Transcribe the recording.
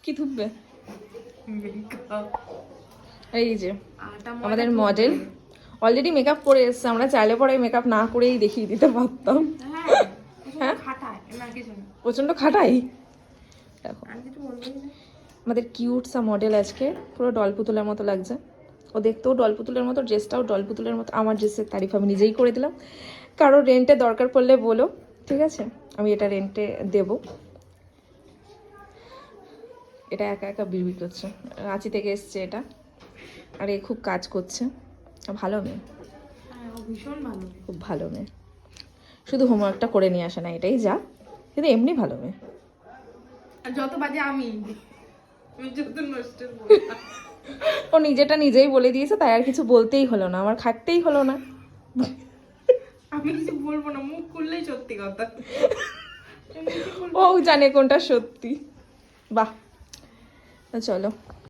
কি থুববে? এই যে আমাদের মডেল অলরেডি মেকআপ করে এসছে, আমরা চাইলে পরে মেকআপ না করেই দেখিয়ে দিতে পারতাম। হ্যাঁ প্রচন্ড খাটাই। দেখো আমাদের কিউট সা মডেল আজকে পুরো ডল পুতুলের মতো লাগছে। ও দেখতেও ডল পুতুলের মতো, ড্রেসটাও ডল পুতুলের মতো। আমার ড্রেসের তারিফ আমি নিজেই করে দিলাম। কারো রেন্টে দরকার পড়লে বলো, ঠিক আছে, আমি এটা রেন্টে দেবো। এটা একা একা বিড়বিড় করছে, রাঁচি থেকে এসছে এটা, আর এ খুব কাজ করছে। ভালো মেয়ে, ভীষণ ভালো, খুব ভালো মেয়ে, শুধু হোমওয়ার্কটা করে নিয়ে আসে না, এটাই যা, কিন্তু এমনি ভালো মেয়ে। যত বাজে আমি যত নষ্ট ও নিজেটা নিজেই বলে দিয়েছে, তাই আর কিছু বলতেই হলো না, আমার খাটতেই হলো না। আমি কিছু বলবো না, মুখ খুললেই সত্যি কথা। ও জানে কোনটা সত্যি। বাহ, চলো।